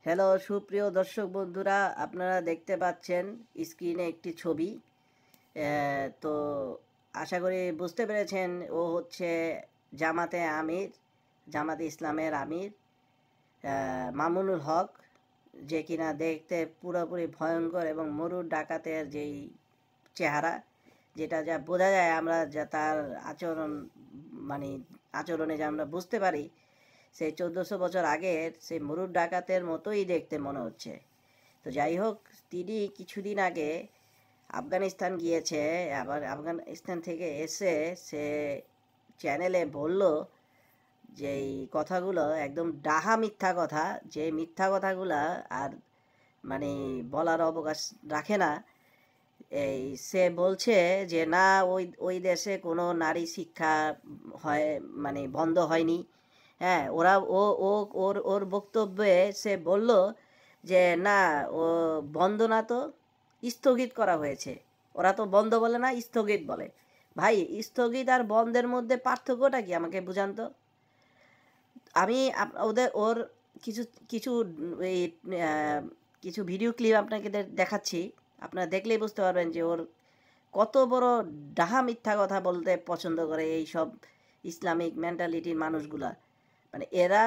Hello সুপ্রিয় দর্শক বন্ধুরা, আপনারা দেখতে পাচ্ছেন স্ক্রিনে একটি ছবি। তো আশা করি বুঝতে পেরেছেন, ও হচ্ছে জামাতে ইসলামের আমির মামুনুল হক, যে কিনা দেখতে পুরোপুরি ভয়ঙ্কর এবং মরুর ডাকাতের যেই চেহারা, যেটা যা বোঝা যায়, আমরা যা তার আচরণ মানে আচরণে যা আমরা বুঝতে পারি, সেই 1400 বছর আগের সেই মরুর ডাকাতের মতোই দেখতে মনে হচ্ছে। তো যাই হোক, তিনি কিছুদিন আগে আফগানিস্তান গিয়েছে, আবার আফগানিস্তান থেকে এসে সে চ্যানেলে বলল যে এই কথাগুলো একদম ডাহা মিথ্যা কথা, যে মিথ্যা কথাগুলো আর মানে বলার অবকাশ রাখে না। এই সে বলছে যে না, ওই ওই দেশে কোনো নারী শিক্ষা হয় মানে বন্ধ হয়নি। হ্যাঁ, ওরা ও ও ওর ওর বক্তব্যে সে বলল যে না, ও বন্ধ না, তো স্থগিত করা হয়েছে। ওরা তো বন্ধ বলে না, স্থগিত বলে। ভাই, স্থগিত আর বন্ধের মধ্যে পার্থক্যটা কি আমাকে বুঝান তো। আমি ওর কিছু কিছু এই কিছু ভিডিও ক্লিপ আপনাকে দেখাচ্ছি। আপনারা দেখলেই বুঝতে পারবেন যে ওর কত বড় ডাহা মিথ্যা কথা বলতে পছন্দ করে এই সব ইসলামিক মেন্টালিটির মানুষগুলা। মানে এরা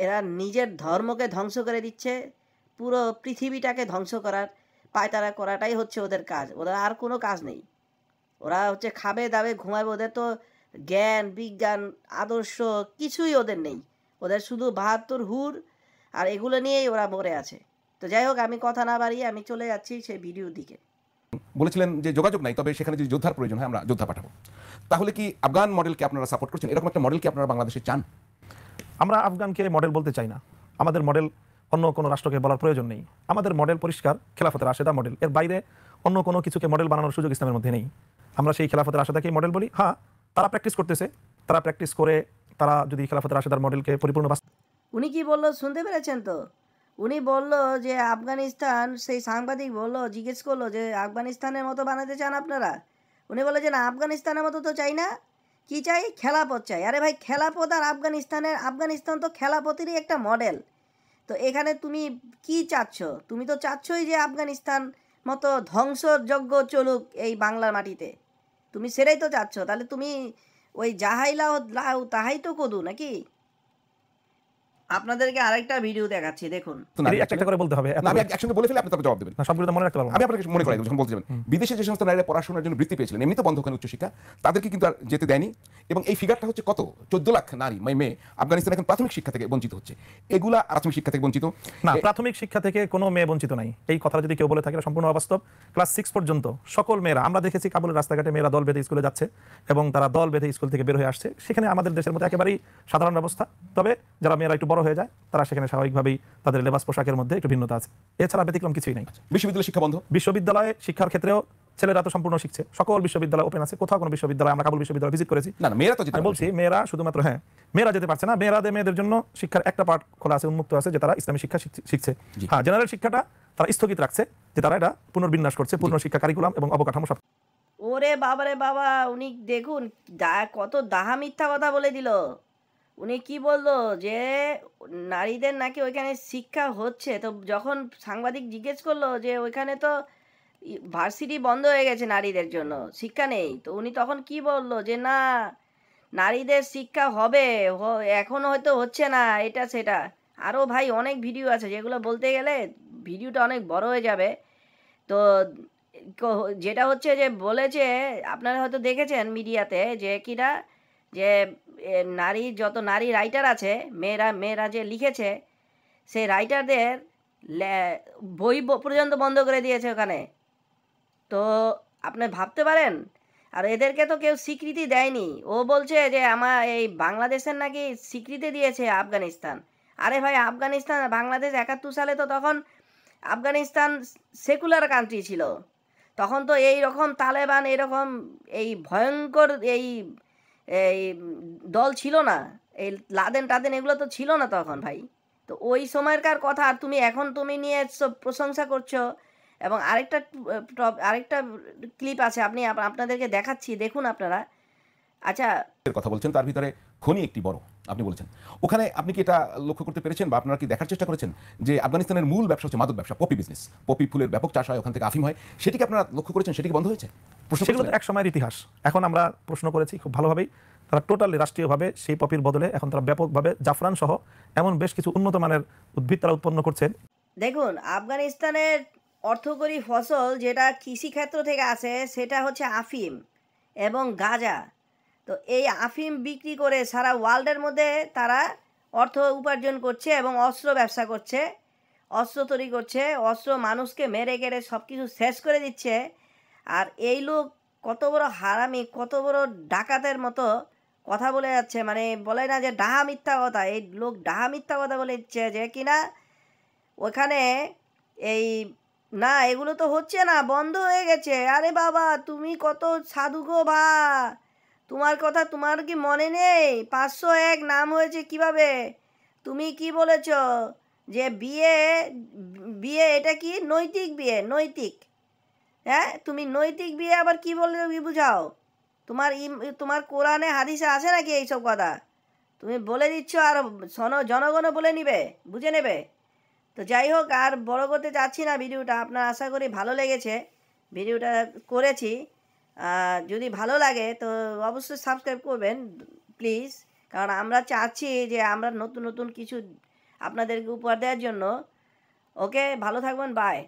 এরা নিজের ধর্মকে ধ্বংস করে দিচ্ছে, পুরো পৃথিবীটাকে ধ্বংস করার পায়তারা করাটাই হচ্ছে ওদের কাজ। ওদের আর কোনো কাজ নেই। ওরা হচ্ছে খাবে দাবে ঘুমাবে, ওদের তো জ্ঞান বিজ্ঞান আদর্শ কিছুই ওদের নেই। ওদের শুধু 72 হুর আর এগুলো নিয়েই ওরা মরে আছে। তো যাই হোক, আমি কথা না বাড়িয়ে আমি চলে যাচ্ছি সেই ভিডিওর দিকে। বলেছিলেন যে যোগাযোগ নাই, তবে সেখানে যদি যোদ্ধার প্রয়োজন হয় আমরা যোদ্ধা পাঠাবো। তাহলে কি আফগান মডেলকে আপনারা সাপোর্ট করছেন? এরকম একটা মডেল কি আপনারা বাংলাদেশে চান? আমরা আফগানকে মডেল বলতে চাই না। আমাদের মডেল অন্য কোনো রাষ্ট্রকে বলার প্রয়োজন নেই। আমাদের মডেল পরিষ্কার, খেলাফতের রাশেদা মডেল। এর বাইরে অন্য কোনো কিছুকে মডেল বানানোর সুযোগ ইসলামের মধ্যে নেই। আমরা সেই খেলাফতের রাশেদাকেই মডেল বলি। হ্যাঁ, তারা প্র্যাকটিস করতেছে, তারা প্র্যাকটিস করে তারা যদি খেলাফতের রাশেদার মডেলকে পরিপূর্ণ উনি কি বললো শুনতে পেরেছেন তো? উনি বলল যে আফগানিস্তান, সেই সাংবাদিক বলল, জিজ্ঞেস করলো যে আফগানিস্তানের মতো বানাতে চান আপনারা? উনি বললো যে না, আফগানিস্তানের মতো তো চাই না, কি চাই, খেলাপথ চাই। আরে ভাই, খেলাপথ আর আফগানিস্তান তো খেলাপথেরই একটা মডেল। তো এখানে তুমি কি চাচ্ছ? তুমি তো চাচ্ছই যে আফগানিস্তান মতো ধ্বংসযজ্ঞ চলুক এই বাংলার মাটিতে। তুমি সেটাই তো চাচ্ছ। তাহলে তুমি ওই যাহাই লাও লাও তাহাই তো কদু নাকি? আপনাদেরকে আরেকটা ভিডিও দেখাচ্ছি, দেখুন। একটা করে বলতে হবে। আমি একসঙ্গে বলে ফেলে আপনি তারপর জবাব দেবেন। না, সবগুলো তো মনে রাখতে পারবো না। আমি আপনাকে মনে করাই দেব, যখন বলতে যাবেন বিদেশে যে সমস্ত নারীরা পড়াশোনার জন্য বৃত্তি পেয়েছিলেন, এমনি তো বন্ধ ওখানে উচ্চশিক্ষা, তাদেরকে কিন্তু আর যেতে দেয়নি। এবং এই ফিগারটা হচ্ছে কত, 14 লাখ নারী মেয়ে আফগানিস্তান এখন প্রাথমিক শিক্ষা থেকে বঞ্চিত হচ্ছে। এগুলা প্রাথমিক শিক্ষা থেকে বঞ্চিত না, প্রাথমিক শিক্ষা থেকে কোনো মেয়ে বঞ্চিত নাই। এই কথা যদি কেউ বলে থাকে সম্পূর্ণ অবাস্তব। ক্লাস 6 পর্যন্ত সকল মেয়েরা, আমরা দেখেছি কাবুলের রাস্তাঘাটে মেয়েরা দল বেঁধে স্কুলে যাচ্ছে এবং তারা দল বেঁধে স্কুল থেকে বের হয়ে আসছে। সেখানে আমাদের দেশের মধ্যে একেবারেই সাধারণ ব্যবস্থা। তবে যারা মেয়েরা একটু বড় হয়ে যায়, তারা সেখানে স্বাভাবিকভাবেই তাদের লেবাস পোশাকের মধ্যে একটু ভিন্নতা আছে। এছাড়া ব্যতিক্রম কিছুই নাই। বিশ্ববিদ্যালয় শিক্ষা বন্ধ। বিশ্ববিদ্যালয়ে শিক্ষার ক্ষেত্রেও ছেলেরা তো সম্পূর্ণ শিখছে, সকল বিশ্ববিদ্যালয় ওপেন আছে। কোথাও কোনো বিশ্ববিদ্যালয়, আমরা কাবুল বিশ্ববিদ্যালয় ভিজিট করেছি, না মেয়েরা তো যেতে আমি বলছি মেয়েরা শুধুমাত্র, হ্যাঁ মেয়েরা যেতে পারছে না। মেয়েদের জন্য শিক্ষার একটা পার্ট খোলা আছে, উন্মুক্ত আছে, যে তারা ইসলামী শিক্ষা শিখছে। হ্যাঁ, জেনারেল শিক্ষাটা তারা স্থগিত রাখছে, যে তারা এটা পুনর্বিন্যাস করছে, পূর্ণ শিক্ষা কারিকুলাম এবং অবকাঠামো সব। ওরে বাবারে বাবা, উনি দেখুন কত দাহা মিথ্যা কথা বলে দিল। উনি কি বললো যে নারীদের নাকি ওইখানে শিক্ষা হচ্ছে। তো যখন সাংবাদিক জিজ্ঞেস করলো যে ওইখানে তো ভার্সিটি বন্ধ হয়ে গেছে, নারীদের জন্য শিক্ষা নেই, তো উনি তখন কি বললো যে না, নারীদের শিক্ষা হবে, এখনো হয়তো হচ্ছে না, এটা সেটা। আরও ভাই অনেক ভিডিও আছে, যেগুলো বলতে গেলে ভিডিওটা অনেক বড় হয়ে যাবে। তো যেটা হচ্ছে যে বলেছে, আপনারা হয়তো দেখেছেন মিডিয়াতে, যে কিনা যে যত নারী রাইটার আছে, মেয়েরা যে লিখেছে, সেই রাইটারদের বই পর্যন্ত বন্ধ করে দিয়েছে ওখানে। তো আপনি ভাবতে পারেন। আর এদেরকে তো কেউ স্বীকৃতি দেয়নি। ও বলছে যে আমার এই বাংলাদেশের নাকি স্বীকৃতি দিয়েছে আফগানিস্তান। আরে ভাই, আফগানিস্তান বাংলাদেশ 71 সালে তো তখন আফগানিস্তান সেকুলার কান্ট্রি ছিল। তখন তো এই রকম তালেবান এরকম এই ভয়ঙ্কর এই এই দল ছিল না। এই লাদেন টাদেন এগুলো তো ছিল না তখন ভাই। তো ওই সময়কার কথা আর তুমি নিয়ে সব প্রশংসা করছো। এবং আরেকটা ক্লিপ আছে, আপনাদেরকে দেখাচ্ছি, দেখুন আপনারা। আচ্ছা, কথা বলছেন, তার ভিতরে খনি একটি বড়। আপনি বলেছেন। ওখানে আপনি কি এটা লক্ষ্য করতে পেরেছেন বা আপনারা কি দেখার চেষ্টা করেছেন যে আফগানিস্তানের মূল ব্যবসা হচ্ছে মাদক ব্যবসা, পপি বিজনেস, পপি ফুলের ব্যাপক চাষ হয়, ওখান থেকে আফিম হয়, সেটিকে আপনারা লক্ষ্য করেছেন, সেটি কি বন্ধ হয়েছে? প্রশ্ন সেগুলো তো করেছিলেন? এক সময়ের ইতিহাস। এখন আমরা প্রশ্ন করেছি খুব ভালোভাবেই, তারা টোটালি রাষ্ট্রীয়ভাবে সেই পপির বদলে এখন তারা ব্যাপকভাবে জাফরান সহ এমন বেশ কিছু উন্নত মানের উদ্ভিদ তারা উৎপন্ন করছে। দেখুন, আফগানিস্তানের অর্থকরী ফসল যেটা কৃষিক্ষেত্র থেকে আসে সেটা হচ্ছে আফিম এবং গাঁজা। তো এই আফিম বিক্রি করে সারা ওয়ার্ল্ডের মধ্যে তারা অর্থ উপার্জন করছে এবং অস্ত্র ব্যবসা করছে, অস্ত্র তৈরি করছে, অস্ত্র মানুষকে মেরে কেড়ে সব কিছু শেষ করে দিচ্ছে। আর এই লোক কত বড় হারামি, কত বড় ডাকাতের মতো কথা বলে যাচ্ছে, মানে বলে না যে ডাহা মিথ্যা কথা, এই লোক ডাহা মিথ্যা কথা বলে দিচ্ছে যে কিনা ওখানে এই না এগুলো তো হচ্ছে না, বন্ধ হয়ে গেছে। আরে বাবা, তুমি কত সাধু গো ভা, তোমার কথা তোমার কি মনে নেই? 501 নাম হয়েছে কিভাবে? তুমি কি বলেছ যে বিয়ে, বিয়ে এটা কি নৈতিক বিয়ে, নৈতিক? হ্যাঁ, তুমি নৈতিক বিয়ে আবার কি বলে বুঝাও? তোমার কোরআনে হাদিসে আছে নাকি এইসব কথা? তুমি বলে দিচ্ছ আর জনগণও বলে নিবে, বুঝে নেবে। তো যাই হোক, আর বড় করতে চাচ্ছি না ভিডিওটা। আপনার আশা করি ভালো লেগেছে ভিডিওটা করেছি। যদি ভালো লাগে তো অবশ্যই সাবস্ক্রাইব করবেন প্লিজ, কারণ আমরা চাচ্ছি যে আমরা নতুন নতুন কিছু আপনাদেরকে উপহার দেওয়ার জন্য। ওকে, ভালো থাকবেন, বাই।